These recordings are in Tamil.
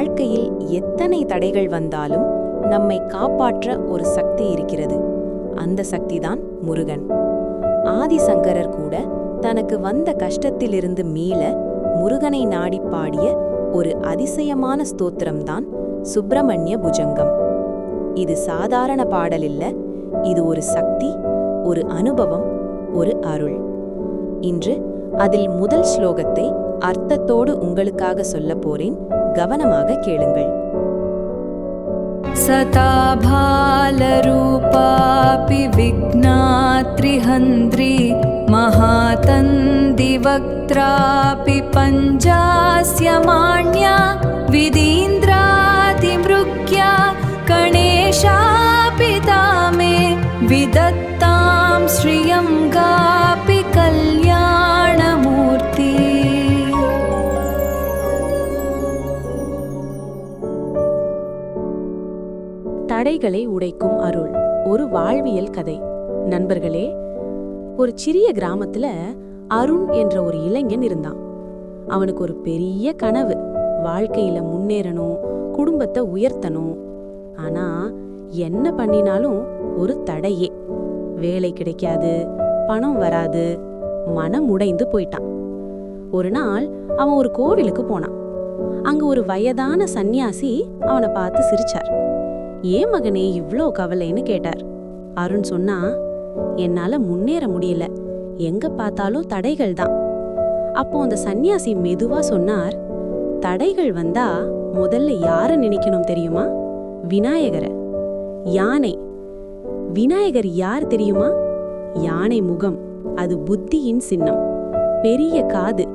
வாழ்க்கையில் எத்தனை தடைகள் வந்தாலும் நம்மை காப்பாற்ற ஒரு சக்தி இருக்கிறது. அந்த சக்திதான் முருகன். ஆதிசங்கரர் கூட தனக்கு வந்த கஷ்டத்திலிருந்து மீள முருகனை நாடி பாடிய ஒரு அதிசயமான ஸ்தோத்திரம்தான் சுப்பிரமணிய புஜங்கம். இது சாதாரண பாடல் இல்ல, இது ஒரு சக்தி, ஒரு அனுபவம், ஒரு அருள். இன்று அதில் முதல் ஸ்லோகத்தை அர்த்தத்தோடு உங்களுக்காக சொல்ல போறேன். கவனமாக கேளுங்கள். சதாபாலரூபாபி விக்னாத்ரிஹந்த்ரி மகாதந்திவக்த்ராபி பஞ்சாஸ்யமாண்யா விதீந்திராதிமிருக்யா கணேஷாபி தாமே விதத்தாம் ஸ்ரீயம் காபி கல்யாணமூர்த்தி. தடைகளை உடைக்கும் அருள், ஒரு வாழ்வியல் கதை. நண்பர்களே, ஒரு சிறிய கிராமத்துல அருண் என்ற ஒரு இளைஞன் இருந்தான். அவனுக்கு ஒரு பெரிய கனவு, வாழ்க்கையில முன்னேறணும், குடும்பத்தை உயர்த்தணும். ஆனா என்ன பண்ணினாலும் ஒரு தடையே. வேலை கிடைக்காது, பணம் வராது, மனம் உடைந்து போயிட்டான். ஒரு நாள் அவன் ஒரு கோவிலுக்கு போனான். அங்க ஒரு வயதான சந்நியாசி அவனை பார்த்து சிரிச்சார். ஏன் மகனே இவ்ளோ கவலைன்னு கேட்டார். அருண் சொன்னா, என்னால முன்னேற முடியல, எங்க பார்த்தாலும் தடைகள் தான். அப்போ அந்த சந்நியாசி மெதுவா சொன்னார், தடைகள் வந்தா முதல்ல யார நினைக்கணும் தெரியுமா? விநாயகரை. யானை. விநாயகர் யார் தெரியுமா? யானை முகம், அது புத்தியின் சின்னம். பெரிய காது,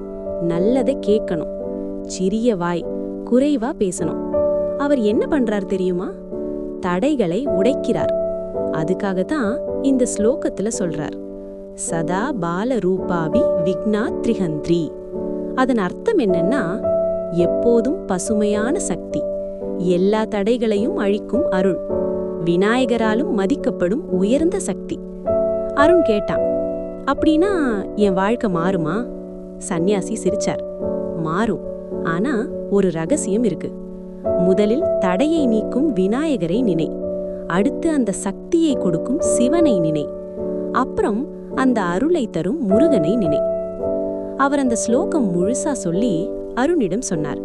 நல்லதை கேட்கணும். சிறிய வாய், குறைவா பேசணும். அவர் என்ன பண்றார் தெரியுமா? தடைகளை உடைக்கிறார். அதுக்காகத்தான் இந்த ஸ்லோகத்துல சொல்றார், சதா பால ரூபாபி விக்னாத்ரிஹந்த்ரி. அதன் அர்த்தம் என்னன்னா, எப்போதும் பசுமையான சக்தி, எல்லா தடைகளையும் அழிக்கும் அருள், விநாயகராலும் மதிக்கப்படும் உயர்ந்த சக்தி. அருண் கேட்டான், அப்படின்னா என் வாழ்க்கை மாறுமா? சந்நியாசி சிரிச்சார். மாறும், ஆனா ஒரு ரகசியம் இருக்கு. முதலில் தடையை நீக்கும் விநாயகரை நினை, அடுத்து அந்த சக்தியை கொடுக்கும் சிவனை நினை, அப்புறம் அந்த அருளை தரும் முருகனை நினை. அவர் அந்த ஸ்லோகம் முழுசா சொல்லி அருணிடம் சொன்னார்,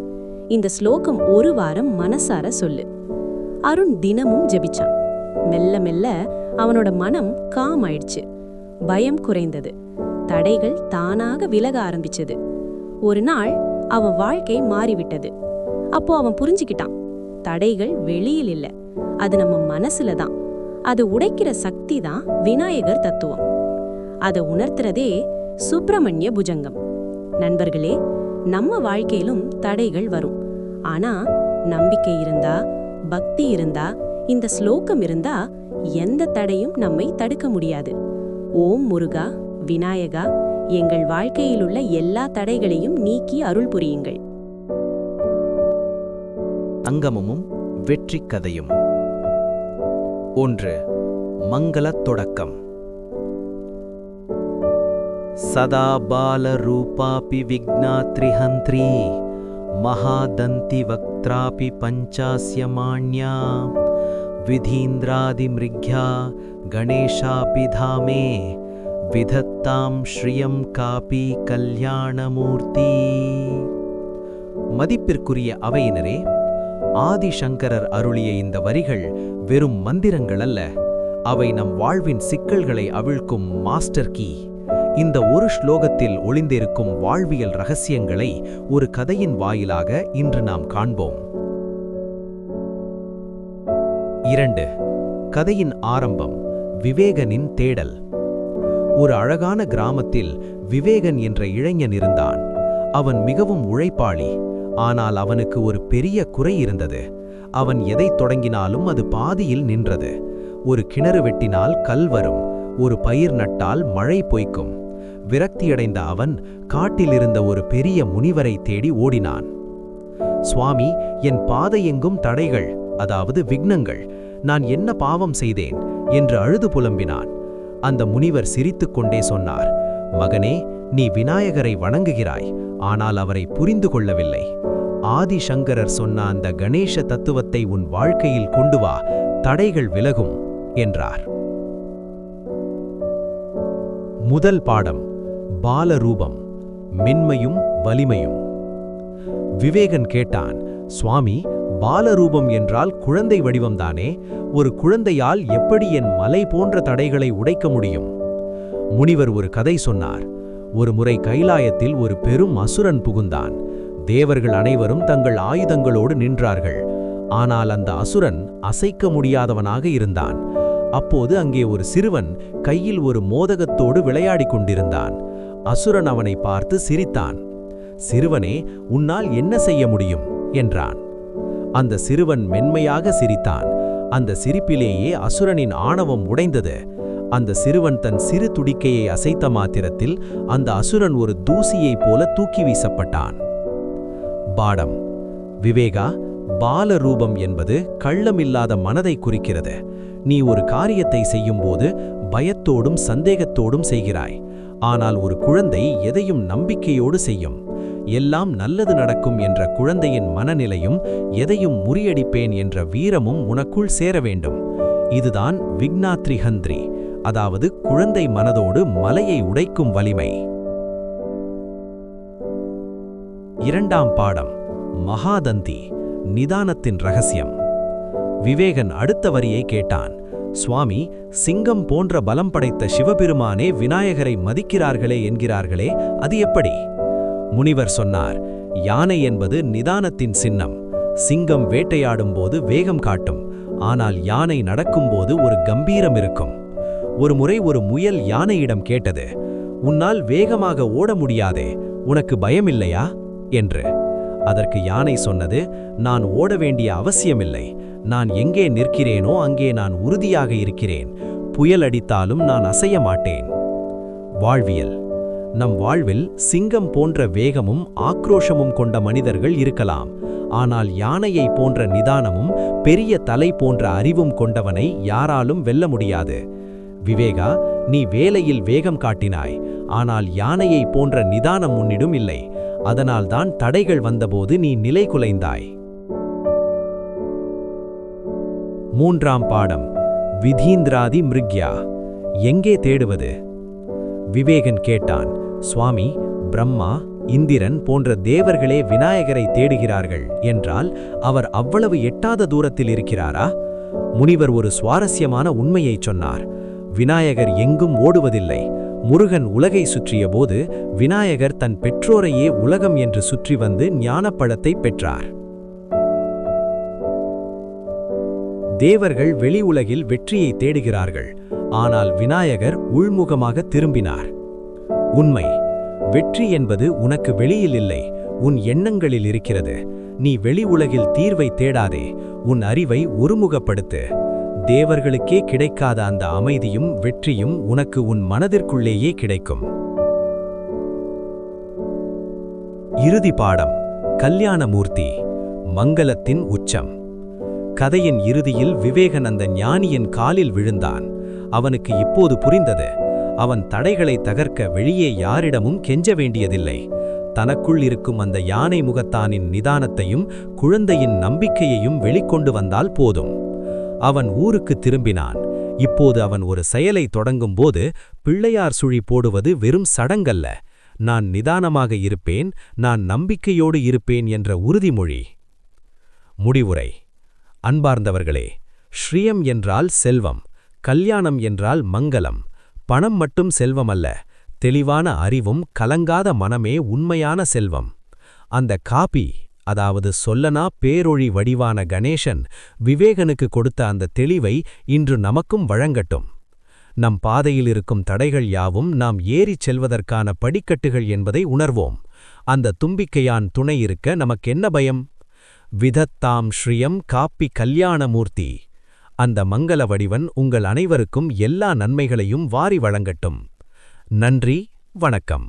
இந்த ஸ்லோகம் ஒரு வாரம் மனசார சொல்லு. அருண் தினமும் ஜெபிச்சான். மெல்ல மெல்ல அவனோட மனம் காம் ஆயிடுச்சு. பயம் குறைந்தது. தடைகள் தானாக விலக ஆரம்பிச்சது. ஒரு நாள் அவன் வாழ்க்கை மாறிவிட்டது. அப்போ அவன் புரிஞ்சுக்கிட்டான், தடைகள் வெளியில் இல்ல, அது நம்ம மனசுல தான். அதை உடைக்கிற சக்தி தான் விநாயகர் தத்துவம். அதை உணர்த்துறதே சுப்பிரமணிய புஜங்கம். நண்பர்களே, நம்ம வாழ்க்கையிலும் தடைகள் வரும். ஆனா நம்பிக்கை இருந்தா, பக்தி இருந்தா, இந்த ஸ்லோகம் இருந்தா எந்த தடையும் நம்மை தடுக்க முடியாது. ஓம் முருகா, விநாயகா, எங்கள் வாழ்க்கையிலுள்ள எல்லா தடைகளையும் நீக்கி அருள் புரியுங்கள். அங்கமும் வெற்றி கதையும். 1. மங்களத் தொடக்கம். சதா பால ரூபாபி விக்னாத்ரிஹந்த்ரி மகாதந்தி வக்த்ராபி பஞ்சாஸ்யமாண்யா விதீந்திராதிமிருக்யா கணேஷாபி தாமே விதத்தாம் ஸ்ரீயம் காபி கல்யாணமூர்த்தி. மதிப்பிற்குரிய அவையினரே, ஆதிசங்கரர் அருளிய இந்த வரிகள் வெறும் மந்திரங்கள் அல்ல, அவை நம் வாழ்வின் சிக்கல்களை அவிழ்க்கும் மாஸ்டர் கீ. இந்த ஒரு ஸ்லோகத்தில் ஒளிந்திருக்கும் வாழ்வியல் ரகசியங்களை ஒரு கதையின் வாயிலாக இன்று நாம் காண்போம். 2. கதையின் ஆரம்பம். விவேகனின் தேடல். ஒரு அழகான கிராமத்தில் விவேகன் என்ற இளைஞன் இருந்தான். அவன் மிகவும் உழைப்பாளி. ஆனால் அவனுக்கு ஒரு பெரிய குறை இருந்தது. அவன் எதை தொடங்கினாலும் அது பாதியில் நின்றது. ஒரு கிணறு வெட்டினால் கல் வரும், ஒரு பயிர் நட்டால் மழை பொய்க்கும். விரக்தியடைந்த அவன் காட்டிலிருந்த ஒரு பெரிய முனிவரை தேடி ஓடினான். சுவாமி, என் பாதையெங்கும் தடைகள், அதாவது விக்னங்கள், நான் என்ன பாவம் செய்தேன் என்று அழுது புலம்பினான். அந்த முனிவர் சிரித்துக்கொண்டே சொன்னார், மகனே, நீ விநாயகரை வணங்குகிறாய், ஆனால் அவரை புரிந்து கொள்ளவில்லை. ஆதிசங்கரர் சொன்ன அந்த கணேச தத்துவத்தை உன் வாழ்க்கையில் கொண்டு வா, தடைகள் விலகும் என்றார். முதல் பாடம், பாலரூபம், மென்மையும் வலிமையும். விவேகன் கேட்டான், சுவாமி, பாலரூபம் என்றால் குழந்தை வடிவம்தானே? ஒரு குழந்தையால் எப்படி என் மலை போன்ற தடைகளை உடைக்க முடியும்? முனிவர் ஒரு கதை சொன்னார். ஒரு முறை கைலாயத்தில் ஒரு பெரும் அசுரன் புகுந்தான். தேவர்கள் அனைவரும் தங்கள் ஆயுதங்களோடு நின்றார்கள். ஆனால் அந்த அசுரன் அசைக்க முடியாதவனாக இருந்தான். அப்போது அங்கே ஒரு சிறுவன் கையில் ஒரு மோதகத்தோடு விளையாடிக் கொண்டிருந்தான். அசுரன் அவனை பார்த்து சிரித்தான். சிறுவனே, உன்னால் என்ன செய்ய முடியும் என்றான். அந்த சிறுவன் மென்மையாக சிரித்தான். அந்த சிரிப்பிலேயே அசுரனின் ஆணவம் உடைந்தது. அந்த சிறுவன் தன் சிறு துடிக்கையை அசைத்த மாத்திரத்தில் அந்த அசுரன் ஒரு தூசியைப் போல தூக்கி வீசப்பட்டான். பாடம், விவேகா, பாலரூபம் என்பது கள்ளமில்லாத மனதை குறிக்கிறது. நீ ஒரு காரியத்தை செய்யும்போது பயத்தோடும் சந்தேகத்தோடும் செய்கிறாய். ஆனால் ஒரு குழந்தை எதையும் நம்பிக்கையோடு செய்யும். எல்லாம் நல்லது நடக்கும் என்ற குழந்தையின் மனநிலையும் எதையும் முறியடிப்பேன் என்ற வீரமும் உனக்குள் சேர வேண்டும். இதுதான் விக்னாத்ரிஹந்திரி, அதாவது குழந்தை மனதோடு மலையை உடைக்கும் வலிமை. இரண்டாம் பாடம், மகாதந்தி, நிதானத்தின் ரகசியம். விவேகன் அடுத்த வரியை கேட்டான். சுவாமி, சிங்கம் போன்ற பலம் படைத்த சிவபெருமானே விநாயகரை மதிக்கிறார்களே என்கிறார்களே, அது எப்படி? முனிவர் சொன்னார், யானை என்பது நிதானத்தின் சின்னம். சிங்கம் வேட்டையாடும்போது வேகம் காட்டும், ஆனால் யானை நடக்கும்போது ஒரு கம்பீரம் இருக்கும். ஒரு முறை ஒரு முயல் யானையிடம் கேட்டது, உன்னால் வேகமாக ஓட முடியாதே, உனக்கு பயமில்லையா என்று. அதற்கு யானை சொன்னது, நான் ஓட வேண்டிய அவசியமில்லை. நான் எங்கே நிற்கிறேனோ அங்கே நான் உறுதியாக இருக்கிறேன். புயல் அடித்தாலும் நான் அசைய மாட்டேன். வாழ்வியல். நம் வாழ்வில் சிங்கம் போன்ற வேகமும் ஆக்ரோஷமும் கொண்ட மனிதர்கள் இருக்கலாம். ஆனால் யானையை போன்ற நிதானமும் பெரிய தலை போன்ற அறிவும் கொண்டவனை யாராலும் வெல்ல முடியாது. விவேகா, நீ வேலையில் வேகம் காட்டினாய், ஆனால் யானையை போன்ற நிதானம் உன்னிடம் இல்லை. அதனால்தான் தடைகள் வந்தபோது நீ நிலை குலைந்தாய். மூன்றாம் பாடம், விதீந்திராதி மிருக்யா, எங்கே தேடுவது? விவேகன் கேட்டான், சுவாமி, பிரம்மா, இந்திரன் போன்ற தேவர்களே விநாயகரை தேடுகிறார்கள் என்றால் அவர் அவ்வளவு எட்டாத தூரத்தில் இருக்கிறாரா? முனிவர் ஒரு சுவாரஸ்யமான உண்மையைச் சொன்னார். விநாயகர் எங்கும் ஓடுவதில்லை. முருகன் உலகை சுற்றிய போது விநாயகர் தன் பெற்றோரையே உலகம் என்று சுற்றி வந்து ஞானப்பழத்தை பெற்றார். தேவர்கள் வெளி உலகில் வெற்றியை தேடுகிறார்கள், ஆனால் விநாயகர் உள்முகமாக திரும்பினார். உண்மை, வெற்றி என்பது உனக்கு வெளியில் இல்லை, உன் எண்ணங்களில் இருக்கிறது. நீ வெளி உலகில் தீர்வை தேடாதே, உன் அறிவை ஒருமுகப்படுத்து. தேவர்களுக்கே கிடைக்காத அந்த அமைதியும் வெற்றியும் உனக்கு உன் மனதிற்குள்ளேயே கிடைக்கும். இறுதி பாடம், கல்யாணமூர்த்தி, மங்களத்தின் உச்சம். கதையின் இறுதியில் விவேகன் அந்த ஞானியின் காலில் விழுந்தான். அவனுக்கு இப்போது புரிந்தது, அவன் தடைகளை தகர்க்க வெளியே யாரிடமும் கெஞ்ச வேண்டியதில்லை. தனக்குள் இருக்கும் அந்த யானை முகத்தானின் நிதானத்தையும் குழந்தையின் நம்பிக்கையையும் வெளிக்கொண்டு வந்தால் போதும். அவன் ஊருக்கு திரும்பினான். இப்போது அவன் ஒரு செயலை தொடங்கும்போது பிள்ளையார் சுழி போடுவது வெறும் சடங்கல்ல, நான் நிதானமாக இருப்பேன், நான் நம்பிக்கையோடு இருப்பேன் என்ற உறுதிமொழி. முடிவுரை. அன்பார்ந்தவர்களே, ஸ்ரீயம் என்றால் செல்வம், கல்யாணம் என்றால் மங்களம். பணம் மட்டும் செல்வமல்ல, தெளிவான அறிவும் கலங்காத மனமே உண்மையான செல்வம். அந்த காபி, அதாவது சொல்லனா பேரொழி வடிவான கணேசன் விவேகனுக்கு கொடுத்த அந்த தெளிவை இன்று நமக்கும் வழங்கட்டும். நம் பாதையில் இருக்கும் தடைகள் யாவும் நாம் ஏறிச் செல்வதற்கான படிக்கட்டுகள் என்பதை உணர்வோம். அந்த தும்பிக்கையான் துணை இருக்க நமக்கென்ன பயம்? விதத்தாம் ஸ்ரீயம் காப்பி கல்யாணமூர்த்தி. அந்த மங்கள வடிவன் உங்கள் அனைவருக்கும் எல்லா நன்மைகளையும் வாரி வழங்கட்டும். நன்றி, வணக்கம்.